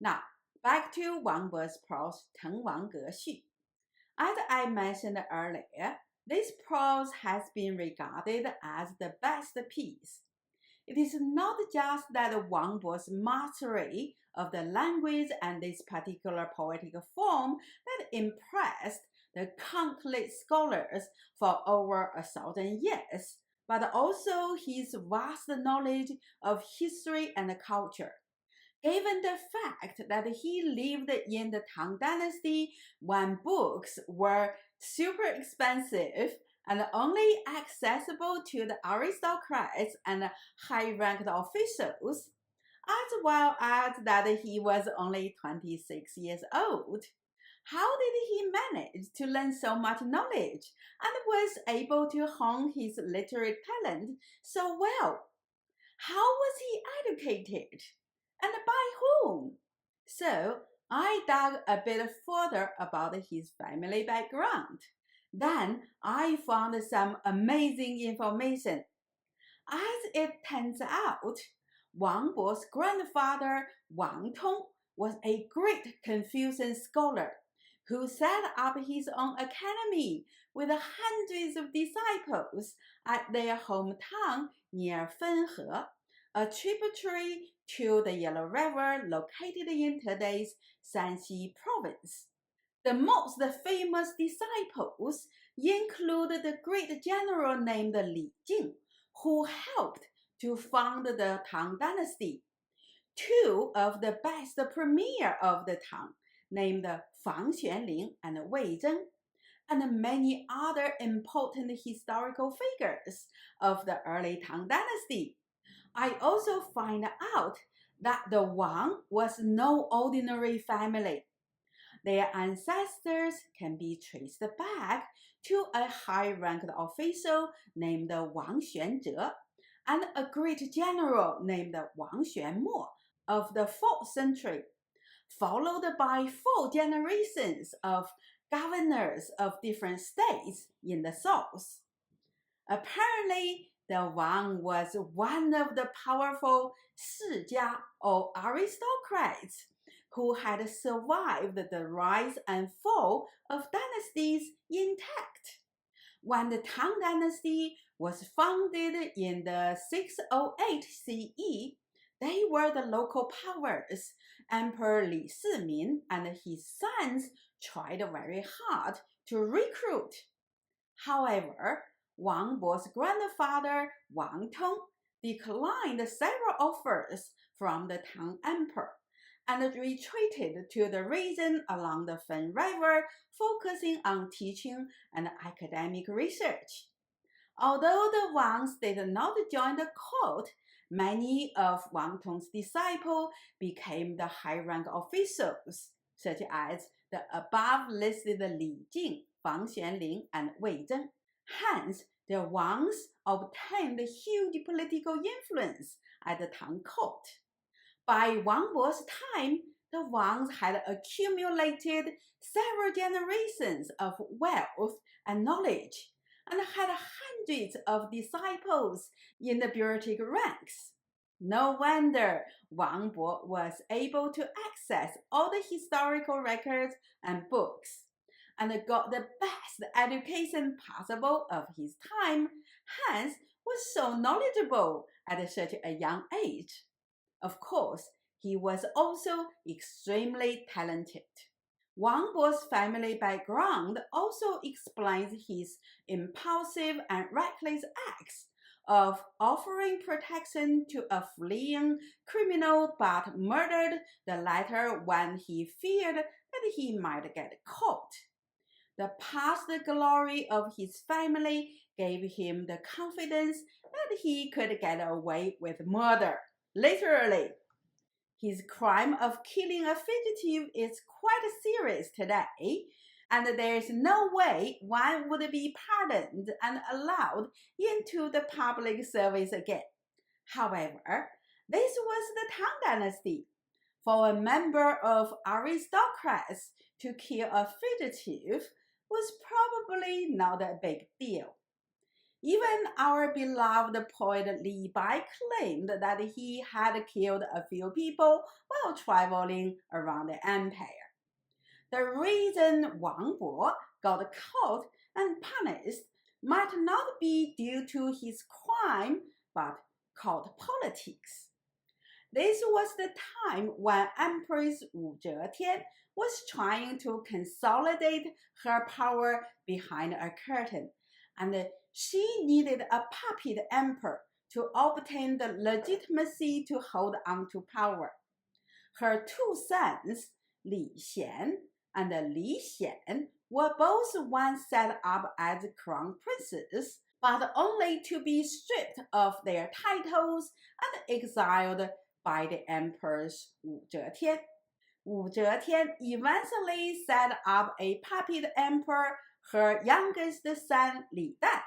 Now, back to Wang Bo's prose 成王阁序. As I mentioned earlier, this prose has been regarded as the best piece. It is not just that Wang Bo's mastery of the language and this particular poetic form that impressed the countless scholars for over 1,000 years, but also his vast knowledge of history and culture. Given the fact that he lived in the Tang Dynasty when books were super expensive and only accessible to the aristocrats and high-ranked officials, as well as that he was only 26 years old. How did he manage to learn so much knowledge and was able to hone his literary talent so well? How was he educated? And by whom? So I dug a bit further about his family background. Then I found some amazing information. As it turns out, Wang Bo's grandfather, Wang Tong, was a great Confucian scholar who set up his own academy with hundreds of disciples at their hometown near Fenhe, a tributary to the Yellow River located in today's Shanxi province. The most famous disciples include the great general named Li Jing, who helped to found the Tang Dynasty. Two of the best premier of the Tang, named Fang Xuanling and Wei Zheng, and many other important historical figures of the early Tang Dynasty. I also find out that the Wang was no ordinary family. Their ancestors can be traced back to a high-ranked official named Wang Xuanzhe and a great general named Wang Xuanmo of the 4th century, followed by 4 generations of governors of different states in the south. Apparently, the Wang was one of the powerful 世家 or aristocrats who had survived the rise and fall of dynasties intact. When the Tang Dynasty was founded in the 608 CE, they were the local powers. Emperor Li Simin and his sons tried very hard to recruit. However, Wang Bo's grandfather, Wang Tong, declined several offers from the Tang Emperor and retreated to the region along the Fen River, focusing on teaching and academic research. Although the Wangs did not join the court, many of Wang Tong's disciples became the high-rank officials, such as the above-listed Li Jing, Fang Xuanling, and Wei Zheng. Hence, the Wangs obtained huge political influence at the Tang court. By Wang Bo's time, the Wangs had accumulated several generations of wealth and knowledge, and had hundreds of disciples in the bureaucratic ranks. No wonder Wang Bo was able to access all the historical records and books, and got the best education possible of his time, hence was so knowledgeable at such a young age. Of course, he was also extremely talented. Wang Bo's family background also explains his impulsive and reckless acts of offering protection to a fleeing criminal but murdered the latter when he feared that he might get caught. The past glory of his family gave him the confidence that he could get away with murder, literally. His crime of killing a fugitive is quite serious today, and there is no way one would be pardoned and allowed into the public service again. However, this was the Tang Dynasty. For a member of aristocrats to kill a fugitive was probably not a big deal. Even our beloved poet Li Bai claimed that he had killed a few people while traveling around the empire. The reason Wang Bo got caught and punished might not be due to his crime, but court politics. This was the time when Empress Wu Zetian was trying to consolidate her power behind a curtain, and she needed a puppet emperor to obtain the legitimacy to hold on to power. Her two sons, Li Xian and Li Xian, were both once set up as crown princes, but only to be stripped of their titles and exiled by the Empress Wu Zetian. Wu Zetian eventually set up a puppet emperor, her youngest son Li Dan,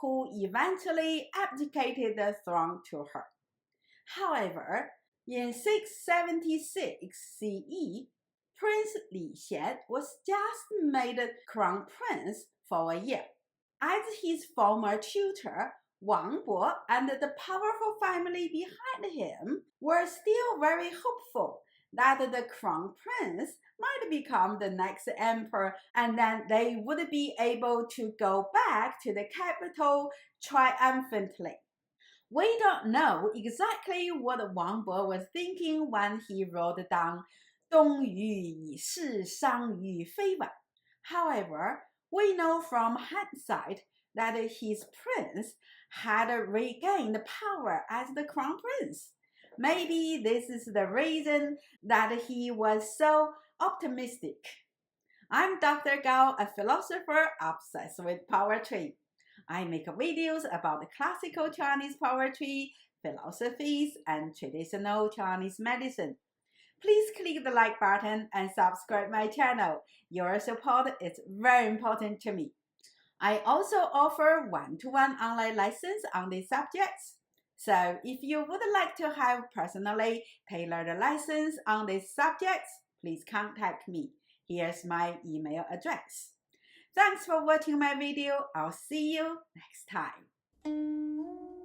who eventually abdicated the throne to her. However, in 676 CE, Prince Li Xian was just made crown prince for a year. As his former tutor, Wang Bo and the powerful family behind him were still very hopeful that the crown prince might become the next emperor, and then they would be able to go back to the capital triumphantly. We don't know exactly what Wang Bo was thinking when he wrote down 东隅已逝伤于非晚. However, we know from hindsight that his prince had regained power as the crown prince. Maybe this is the reason that he was so optimistic. I'm Dr. Gao, a philosopher obsessed with poetry. I make videos about classical Chinese poetry, philosophies, and traditional Chinese medicine. Please click the like button and subscribe my channel. Your support is very important to me. I also offer one-to-one online lessons on these subjects. So if you would like to have personally tailored lessons on these subjects, please contact me. Here's my email address. Thanks for watching my video. I'll see you next time.